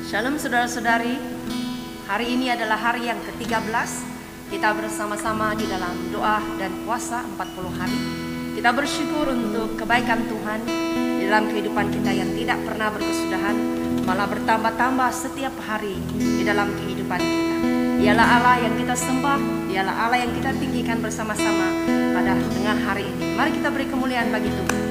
Shalom saudara-saudari, hari ini adalah hari yang ke-13. Kita bersama-sama di dalam doa dan puasa 40 hari. Kita bersyukur untuk kebaikan Tuhan di dalam kehidupan kita yang tidak pernah berkesudahan, malah bertambah-tambah setiap hari di dalam kehidupan kita. Dialah Allah yang kita sembah, dialah Allah yang kita tinggikan bersama-sama pada tengah hari ini. Mari kita beri kemuliaan bagi Tuhan.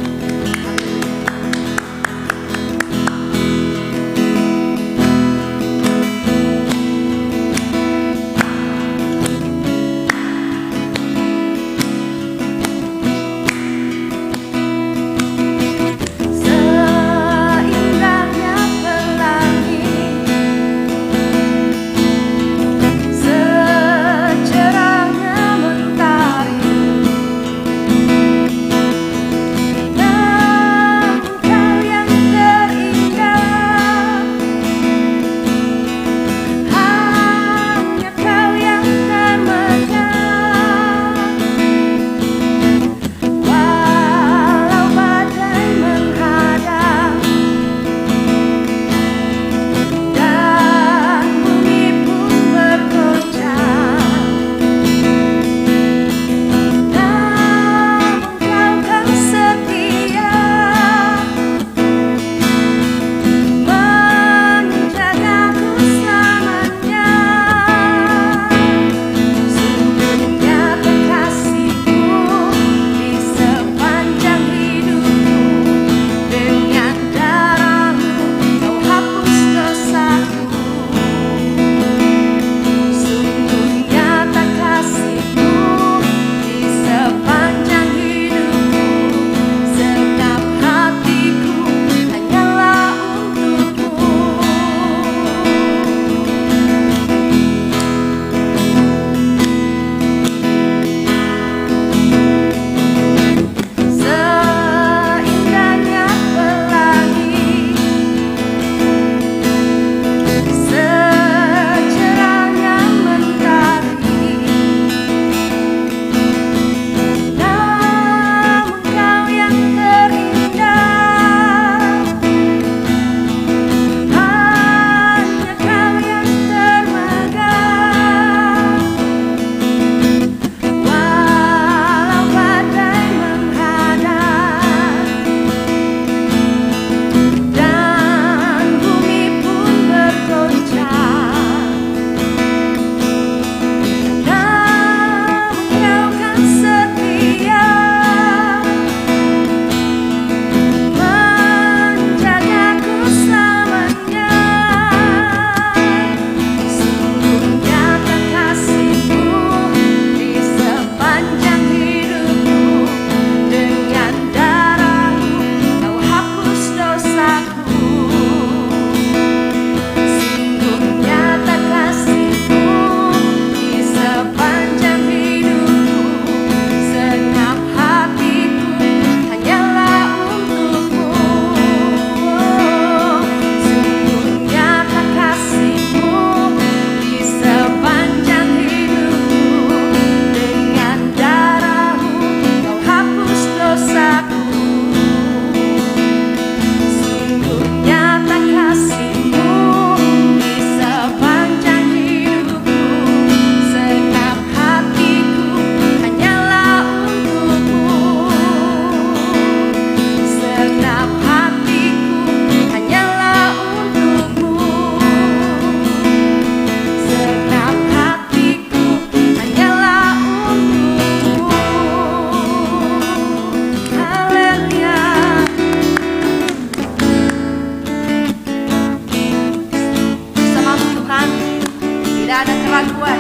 Tidak ada keraguan,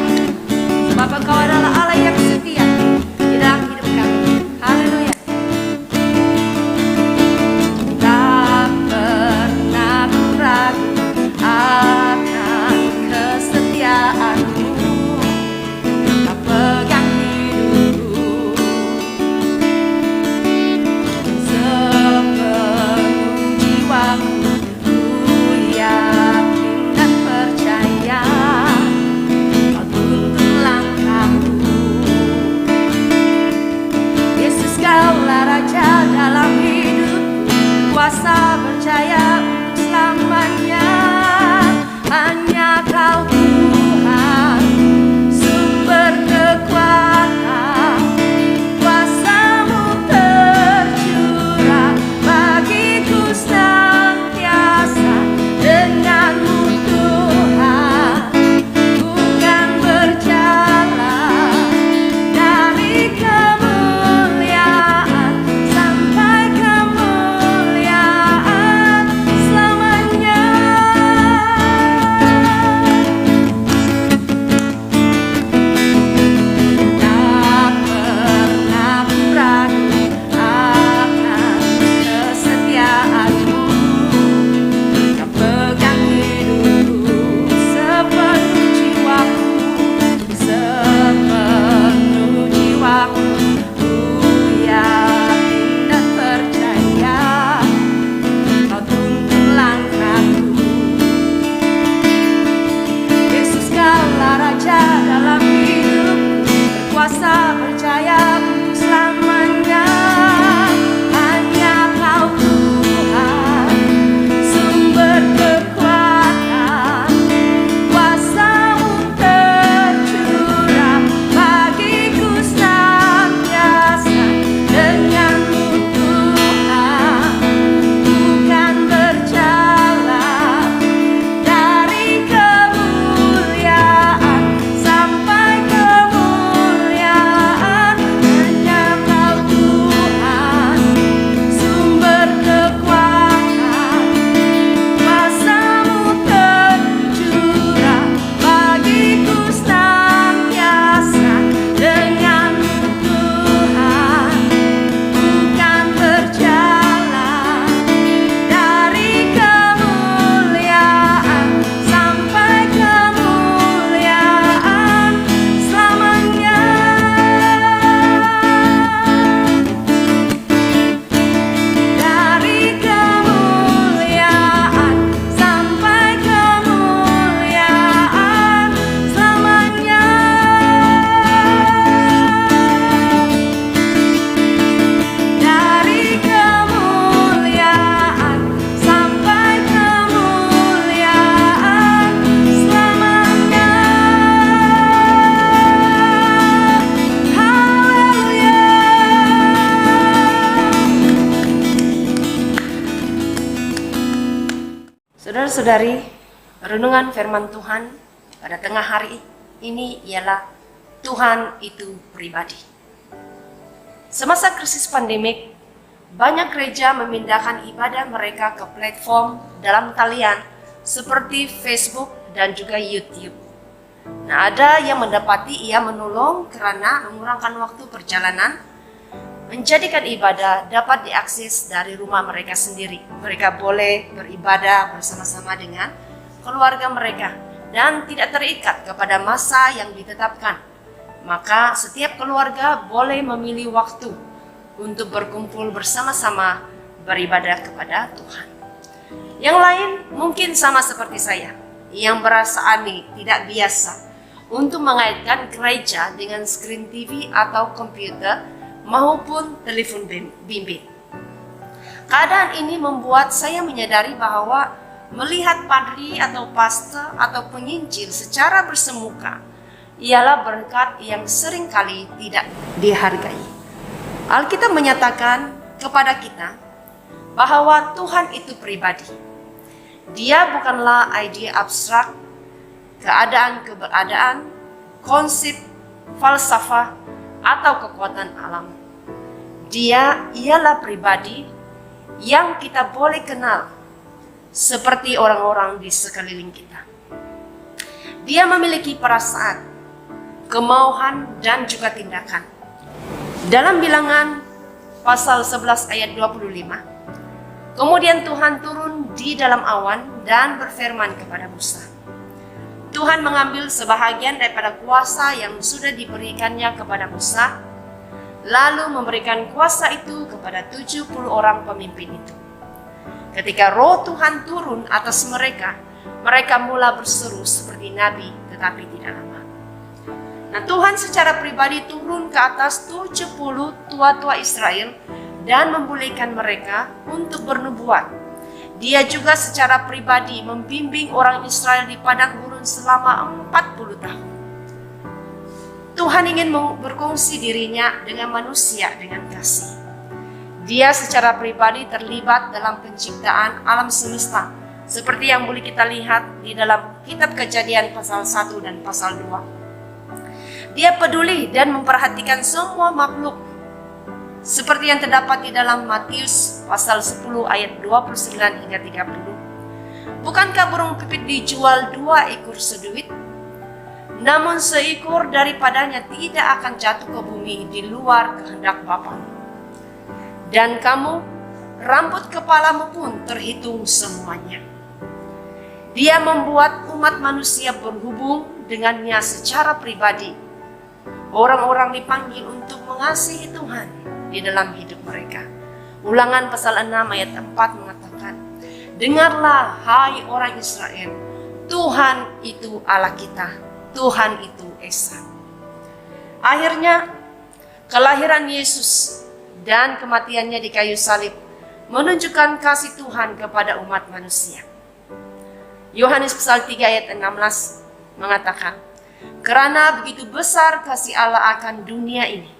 sebab Engkau adalah Allah yang setia di dalam hidup kami. Haleluya. Tak pernah ragu akan kesetiaan-Mu, tak pegang hidupku sepenuh jiwaku. Ku yakin dan percaya Kau Saudara-saudari, renungan firman Tuhan pada tengah hari ini ialah Tuhan itu pribadi. Semasa krisis pandemik, banyak gereja memindahkan ibadah mereka ke platform dalam talian seperti Facebook dan juga YouTube. Nah, ada yang mendapati ia menolong karena mengurangkan waktu perjalanan, menjadikan ibadah dapat diakses dari rumah mereka sendiri. Mereka boleh beribadah bersama-sama dengan keluarga mereka dan tidak terikat kepada masa yang ditetapkan. Maka setiap keluarga boleh memilih waktu untuk berkumpul bersama-sama beribadah kepada Tuhan. Yang lain mungkin sama seperti saya, yang berasa aneh, tidak biasa untuk mengaitkan gereja dengan screen TV atau komputer maupun telepon bimbit. Keadaan ini membuat saya menyadari bahwa melihat padri atau pastor atau penginjil secara bersemuka ialah berkat yang seringkali tidak dihargai. Alkitab menyatakan kepada kita bahwa Tuhan itu pribadi. Dia bukanlah ide abstrak, keadaan-keberadaan, konsep, falsafah, atau kekuatan alam. Dia ialah pribadi yang kita boleh kenal seperti orang-orang di sekeliling kita. Dia memiliki perasaan, kemauan, dan juga tindakan. Dalam Bilangan pasal 11 ayat 25, kemudian Tuhan turun di dalam awan dan berfirman kepada Musa. Tuhan mengambil sebahagian daripada kuasa yang sudah diberikannya kepada Musa, lalu memberikan kuasa itu kepada 70 orang pemimpin itu. Ketika roh Tuhan turun atas mereka, mereka mula berseru seperti nabi, tetapi tidak lama. Nah, Tuhan secara pribadi turun ke atas 70 tua-tua Israel dan membolehkan mereka untuk bernubuat. Dia juga secara pribadi membimbing orang Israel di padang gurun selama 40 tahun. Tuhan ingin berkongsi dirinya dengan manusia dengan kasih. Dia secara pribadi terlibat dalam penciptaan alam semesta, seperti yang boleh kita lihat di dalam kitab Kejadian pasal 1 dan pasal 2. Dia peduli dan memperhatikan semua makhluk, seperti yang terdapat di dalam Matius pasal 10 ayat 29 hingga 30. Bukankah burung pipit dijual 2 ekor seduit? Namun seekor daripadanya tidak akan jatuh ke bumi di luar kehendak Bapamu. Dan kamu, rambut kepalamu pun terhitung semuanya. Dia membuat umat manusia berhubung dengannya secara pribadi. Orang-orang dipanggil untuk mengasihi Tuhan di dalam hidup mereka. Ulangan pasal 6 ayat 4 mengatakan, dengarlah hai orang Israel, Tuhan itu Allah kita, Tuhan itu Esa. Akhirnya, kelahiran Yesus dan kematiannya di kayu salib menunjukkan kasih Tuhan kepada umat manusia. Yohanes pasal 3 ayat 16 mengatakan, karena begitu besar kasih Allah akan dunia ini,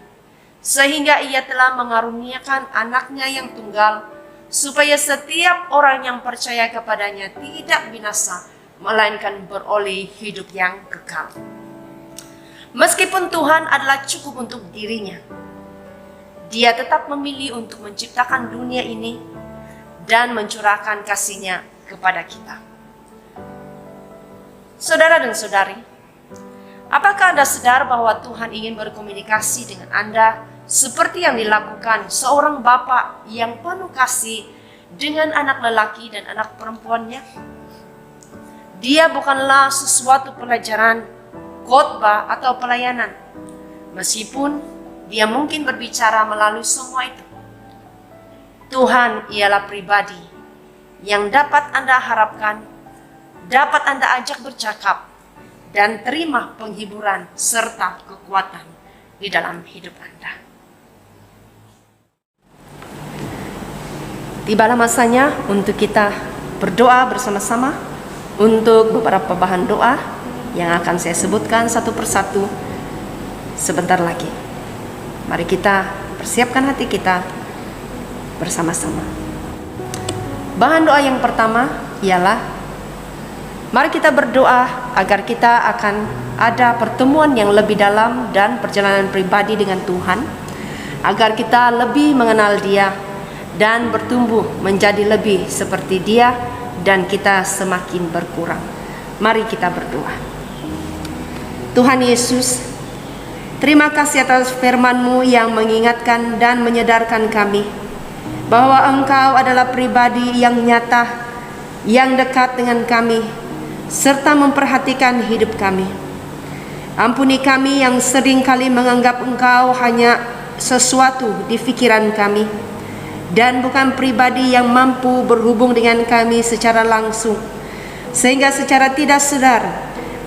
sehingga ia telah mengaruniakan anaknya yang tunggal, supaya setiap orang yang percaya kepadanya tidak binasa, melainkan beroleh hidup yang kekal. Meskipun Tuhan adalah cukup untuk dirinya, Dia tetap memilih untuk menciptakan dunia ini dan mencurahkan kasih-Nya kepada kita. Saudara dan saudari, apakah Anda sadar bahwa Tuhan ingin berkomunikasi dengan Anda seperti yang dilakukan seorang bapak yang penuh kasih dengan anak lelaki dan anak perempuannya? Dia bukanlah sesuatu pelajaran, khotbah atau pelayanan. Meskipun dia mungkin berbicara melalui semua itu. Tuhan ialah pribadi yang dapat Anda harapkan, dapat Anda ajak bercakap, dan terima penghiburan serta kekuatan di dalam hidup Anda. Tibalah masanya untuk kita berdoa bersama-sama untuk beberapa bahan doa yang akan saya sebutkan satu persatu sebentar lagi. Mari kita persiapkan hati kita bersama-sama. Bahan doa yang pertama ialah Mari kita berdoa agar kita akan ada pertemuan yang lebih dalam dan perjalanan pribadi dengan Tuhan, agar kita lebih mengenal Dia dan bertumbuh menjadi lebih seperti Dia, dan kita semakin berkurang. Mari kita berdoa. Tuhan Yesus, terima kasih atas firman-Mu yang mengingatkan dan menyadarkan kami bahwa Engkau adalah pribadi yang nyata, yang dekat dengan kami, serta memperhatikan hidup kami. Ampuni kami yang sering kali menganggap Engkau hanya sesuatu di pikiran kami dan bukan pribadi yang mampu berhubung dengan kami secara langsung, sehingga secara tidak sadar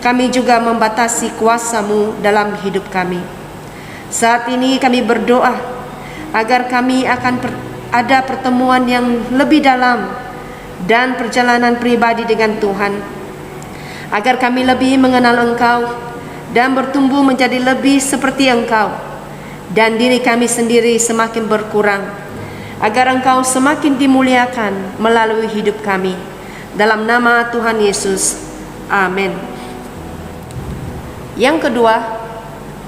kami juga membatasi kuasa-Mu dalam hidup kami. Saat ini kami berdoa agar kami akan ada pertemuan yang lebih dalam dan perjalanan pribadi dengan Tuhan, agar kami lebih mengenal Engkau dan bertumbuh menjadi lebih seperti Engkau, dan diri kami sendiri semakin berkurang, agar Engkau semakin dimuliakan melalui hidup kami. Dalam nama Tuhan Yesus, amin. Yang kedua,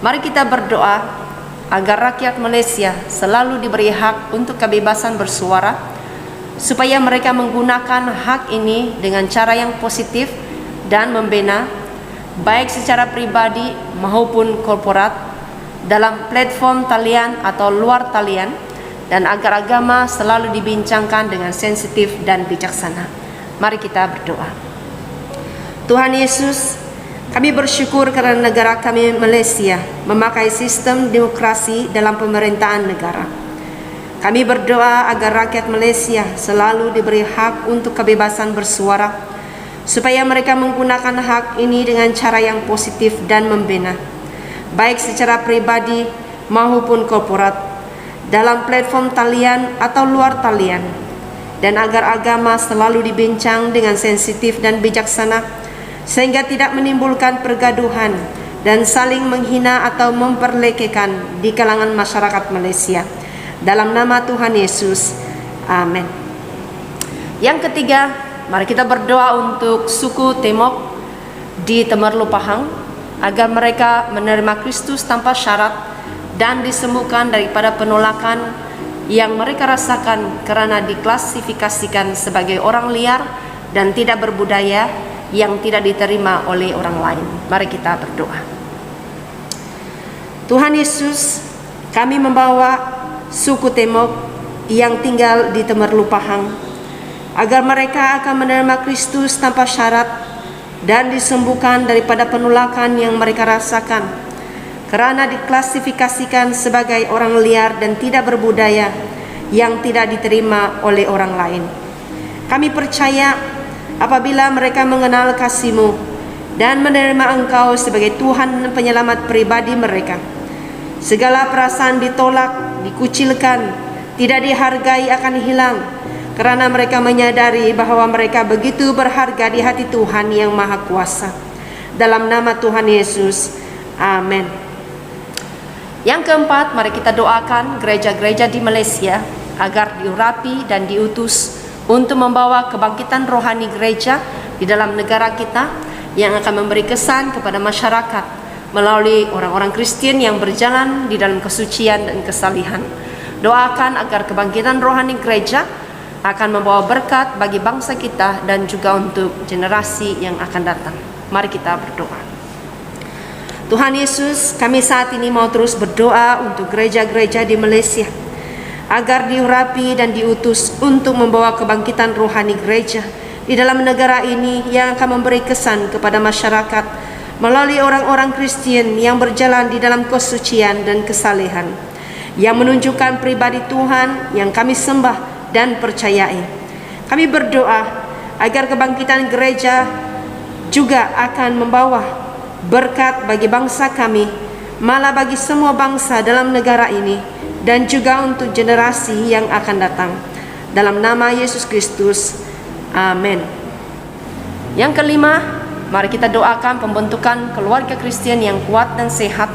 mari kita berdoa agar rakyat Malaysia selalu diberi hak untuk kebebasan bersuara, supaya mereka menggunakan hak ini dengan cara yang positif dan membina, baik secara pribadi maupun korporat, dalam platform talian atau luar talian, dan agar agama selalu dibincangkan dengan sensitif dan bijaksana. Mari kita berdoa. Tuhan Yesus, kami bersyukur karena negara kami Malaysia memakai sistem demokrasi dalam pemerintahan negara. Kami berdoa agar rakyat Malaysia selalu diberi hak untuk kebebasan bersuara, supaya mereka menggunakan hak ini dengan cara yang positif dan membina, baik secara pribadi maupun korporat, dalam platform talian atau luar talian, dan agar agama selalu dibincang dengan sensitif dan bijaksana, sehingga tidak menimbulkan pergaduhan dan saling menghina atau memperlekehkan di kalangan masyarakat Malaysia. Dalam nama Tuhan Yesus, amin. Yang ketiga, mari kita berdoa untuk suku Temok di Temerloh Pahang, agar mereka menerima Kristus tanpa syarat dan disembuhkan daripada penolakan yang mereka rasakan karena diklasifikasikan sebagai orang liar dan tidak berbudaya, yang tidak diterima oleh orang lain. Mari kita berdoa. Tuhan Yesus, kami membawa suku Temok yang tinggal di Temerloh Pahang, agar mereka akan menerima Kristus tanpa syarat dan disembuhkan daripada penolakan yang mereka rasakan karena diklasifikasikan sebagai orang liar dan tidak berbudaya, yang tidak diterima oleh orang lain. Kami percaya apabila mereka mengenal kasih-Mu dan menerima Engkau sebagai Tuhan dan penyelamat pribadi mereka, segala perasaan ditolak, dikucilkan, tidak dihargai akan hilang, karena mereka menyadari bahwa mereka begitu berharga di hati Tuhan yang Maha Kuasa. Dalam nama Tuhan Yesus, amin. Yang keempat, mari kita doakan gereja-gereja di Malaysia agar diurapi dan diutus untuk membawa kebangkitan rohani gereja di dalam negara kita, yang akan memberi kesan kepada masyarakat melalui orang-orang Kristen yang berjalan di dalam kesucian dan kesalihan. Doakan agar kebangkitan rohani gereja akan membawa berkat bagi bangsa kita dan juga untuk generasi yang akan datang. Mari kita berdoa. Tuhan Yesus, kami saat ini mau terus berdoa untuk gereja-gereja di Malaysia, agar diurapi dan diutus untuk membawa kebangkitan rohani gereja di dalam negara ini, yang akan memberi kesan kepada masyarakat melalui orang-orang Kristen yang berjalan di dalam kesucian dan kesalehan, yang menunjukkan pribadi Tuhan yang kami sembah dan percayai. Kami berdoa agar kebangkitan gereja juga akan membawa berkat bagi bangsa kami, malah bagi semua bangsa dalam negara ini, dan juga untuk generasi yang akan datang. Dalam nama Yesus Kristus, amin. Yang kelima, mari kita doakan pembentukan keluarga Kristen yang kuat dan sehat.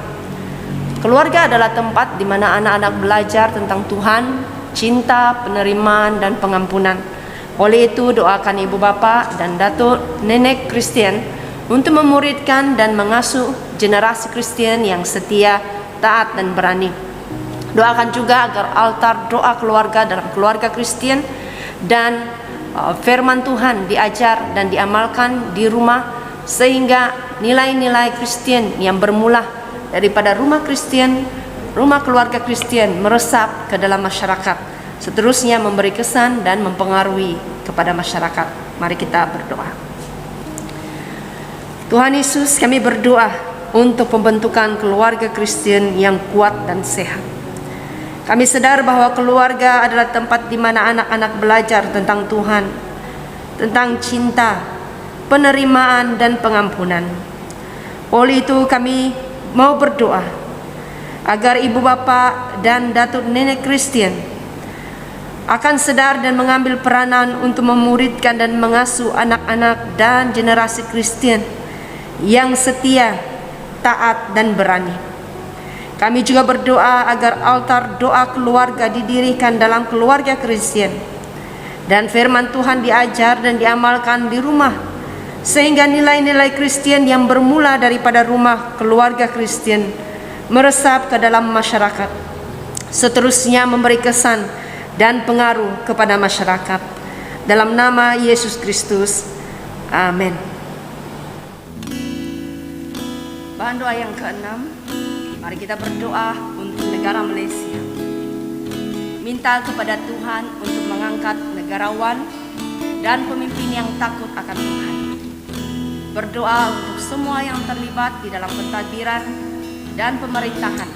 Keluarga adalah tempat di mana anak-anak belajar tentang Tuhan, cinta, penerimaan, dan pengampunan. Oleh itu, doakan ibu bapa dan datuk nenek Kristen untuk memuridkan dan mengasuh generasi Kristen yang setia, taat, dan berani. Doakan juga agar altar doa keluarga dalam keluarga Kristen dan firman Tuhan diajar dan diamalkan di rumah, sehingga nilai-nilai Kristen yang bermula daripada rumah Kristen, rumah keluarga Kristen meresap ke dalam masyarakat, seterusnya memberi kesan dan mempengaruhi kepada masyarakat. Mari kita berdoa. Tuhan Yesus, kami berdoa untuk pembentukan keluarga Kristen yang kuat dan sehat. Kami sadar bahwa keluarga adalah tempat di mana anak-anak belajar tentang Tuhan, tentang cinta, penerimaan, dan pengampunan. Oleh itu kami mau berdoa agar ibu bapa dan datuk nenek Kristen akan sadar dan mengambil peranan untuk memuridkan dan mengasuh anak-anak dan generasi Kristen yang setia, taat, dan berani. Kami juga berdoa agar altar doa keluarga didirikan dalam keluarga Kristen dan firman Tuhan diajar dan diamalkan di rumah, sehingga nilai-nilai Kristen yang bermula daripada rumah keluarga Kristen meresap ke dalam masyarakat, seterusnya memberi kesan dan pengaruh kepada masyarakat. Dalam nama Yesus Kristus, amin. Bahan doa yang ke-6, mari kita berdoa untuk negara Malaysia. Minta kepada Tuhan untuk mengangkat negarawan dan pemimpin yang takut akan Tuhan. Berdoa untuk semua yang terlibat di dalam pentadbiran dan pemerintahan,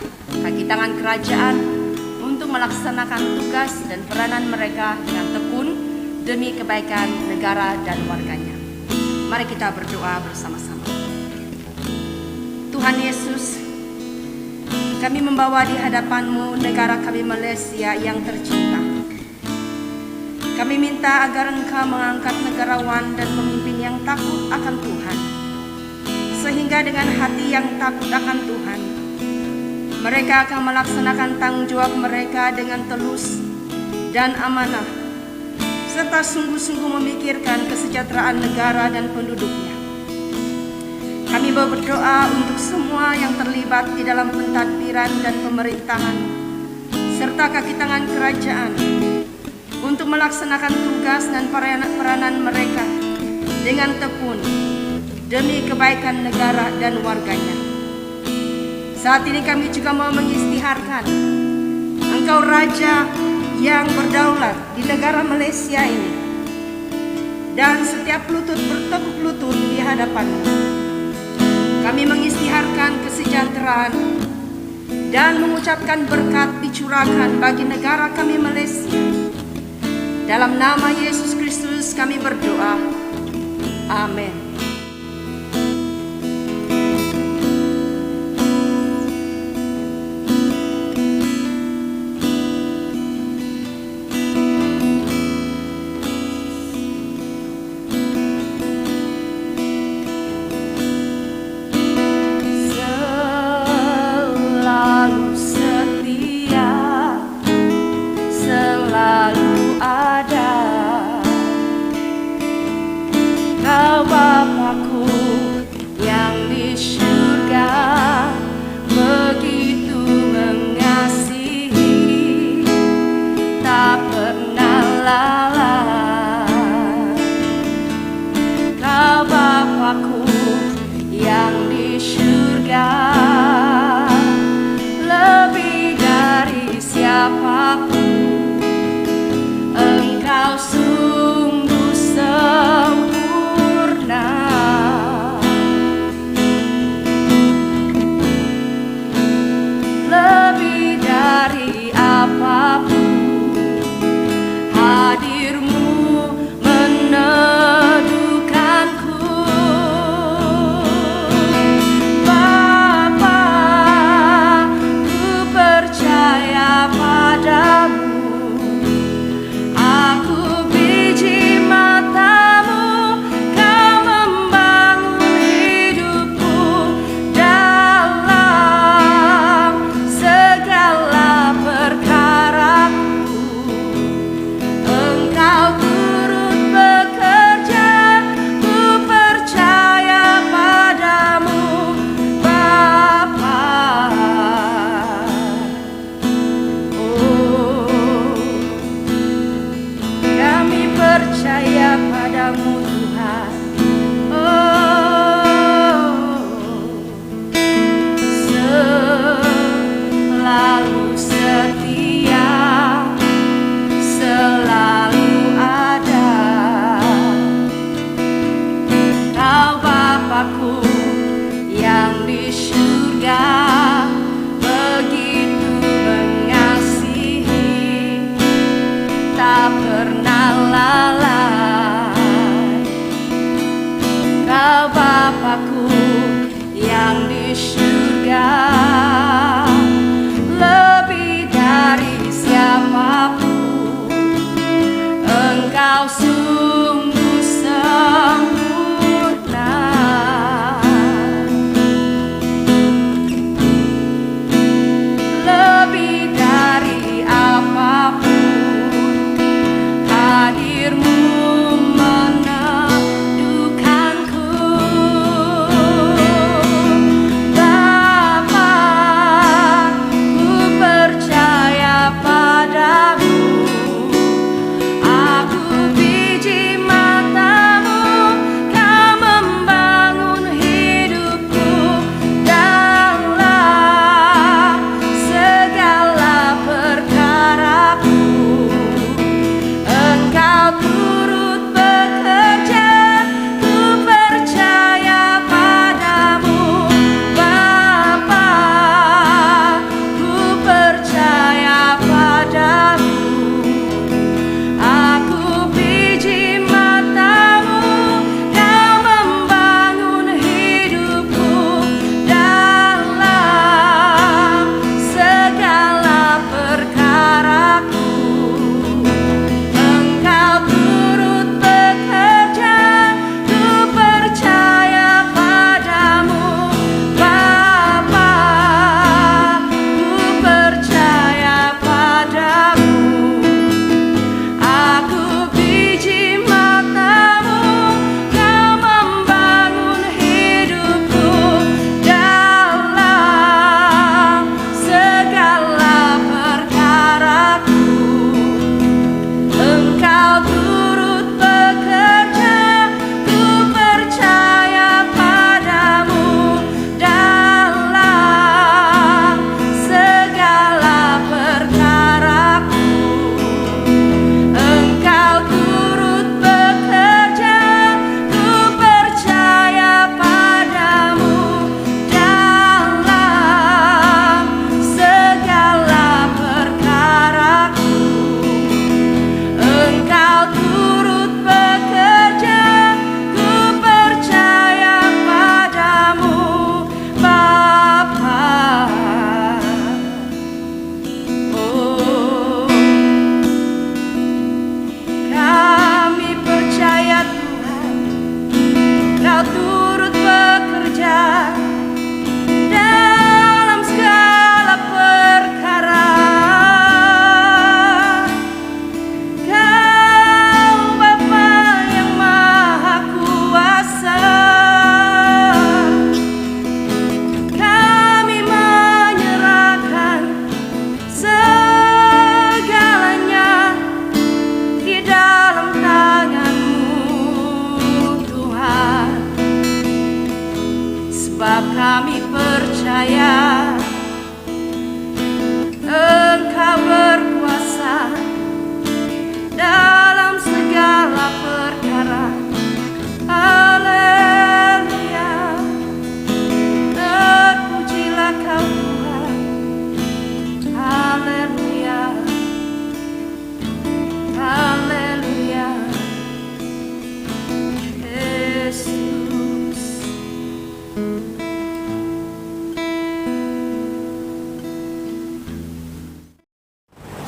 kaki tangan kerajaan, untuk melaksanakan tugas dan peranan mereka dengan tekun demi kebaikan negara dan warganya. Mari kita berdoa bersama-sama. Tuhan Yesus, kami membawa di hadapan-Mu negara kami Malaysia yang tercinta. Kami minta agar Engkau mengangkat negarawan dan pemimpin yang takut akan Tuhan, sehingga dengan hati yang takut akan Tuhan, mereka akan melaksanakan tanggung jawab mereka dengan tulus dan amanah, serta sungguh-sungguh memikirkan kesejahteraan negara dan penduduknya. Kami berdoa untuk semua yang terlibat di dalam pentadbiran dan pemerintahan, serta kaki tangan kerajaan, untuk melaksanakan tugas dan peranan mereka dengan tekun demi kebaikan negara dan warganya. Saat ini kami juga mau mengisytiharkan Engkau Raja yang berdaulat di negara Malaysia ini, dan setiap lutut bertekuk lutut di hadapan-Mu. Kami mengisytiharkan kesejahteraan dan mengucapkan berkat dicurahkan bagi negara kami Malaysia. Dalam nama Yesus Kristus kami berdoa. Amin. Kau Engkau Bapakku yang di surga, lebih dari siapapun. Engkau sungguh sempurna, lebih dari apapun. Hadirmu meneduhkanku, Bapa. Ku percaya padamu. Aku biji matamu, kau membangun hidupku dalam segala perkaraku. Engkau turut bekerja, ku percaya padamu, Bapa. Ku percaya padamu. Aku biji matamu, kau membangun hidupku dalam segala perkaraku. Engkau turut bekerja, ku percaya padamu, Bapa. Ku percaya padamu. Aku biji matamu, kau membangun hidupku dalam segala perkaraku. Engkau turut bekerja, ku percaya padamu dalam segala perkaraku. Engkau turut bekerja, ku percaya padamu dalam segala perkaraku. Engkau turut bekerja, ku percaya padamu, Bapa. Oh, kami percaya Tuhan, Kau turut bekerja dalam segala perkara. Kau Bapa yang Maha Kuasa, kami menyerahkan segalanya di dalam tangan-Mu, Tuhan. Sebab kami percaya Engkau berkuasa dalam segala perkara. Haleluya, terpujilah Kau Tuhan. Haleluya, haleluya, Yesus.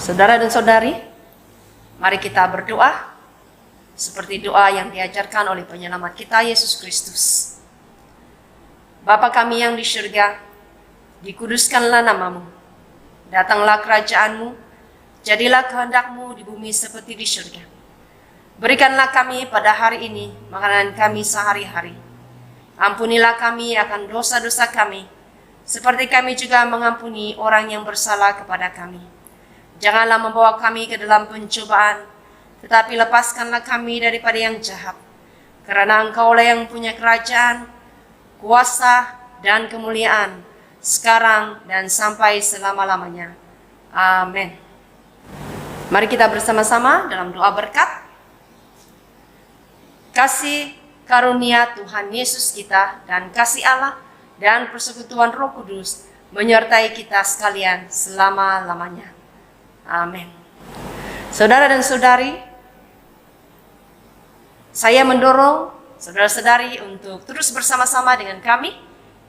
Saudara dan saudari, mari kita berdoa seperti doa yang diajarkan oleh penyelamat kita Yesus Kristus. Bapa kami yang di surga, dikuduskanlah nama-Mu. Datanglah kerajaan-Mu, jadilah kehendak-Mu di bumi seperti di surga. Berikanlah kami pada hari ini makanan kami sehari-hari. Ampunilah kami akan dosa-dosa kami, seperti kami juga mengampuni orang yang bersalah kepada kami. Janganlah membawa kami ke dalam pencobaan, tetapi lepaskanlah kami daripada yang jahat. Karena Engkaulah yang punya kerajaan, kuasa, dan kemuliaan, sekarang dan sampai selama-lamanya. Amin. Mari kita bersama-sama dalam doa berkat. Kasih karunia Tuhan Yesus kita dan kasih Allah dan persekutuan Roh Kudus menyertai kita sekalian selama-lamanya. Amin. Saudara dan saudari, saya mendorong saudara-saudari untuk terus bersama-sama dengan kami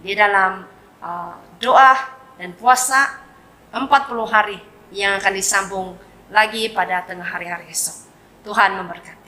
di dalam doa dan puasa 40 hari yang akan disambung lagi pada tengah hari-hari esok. Tuhan memberkati.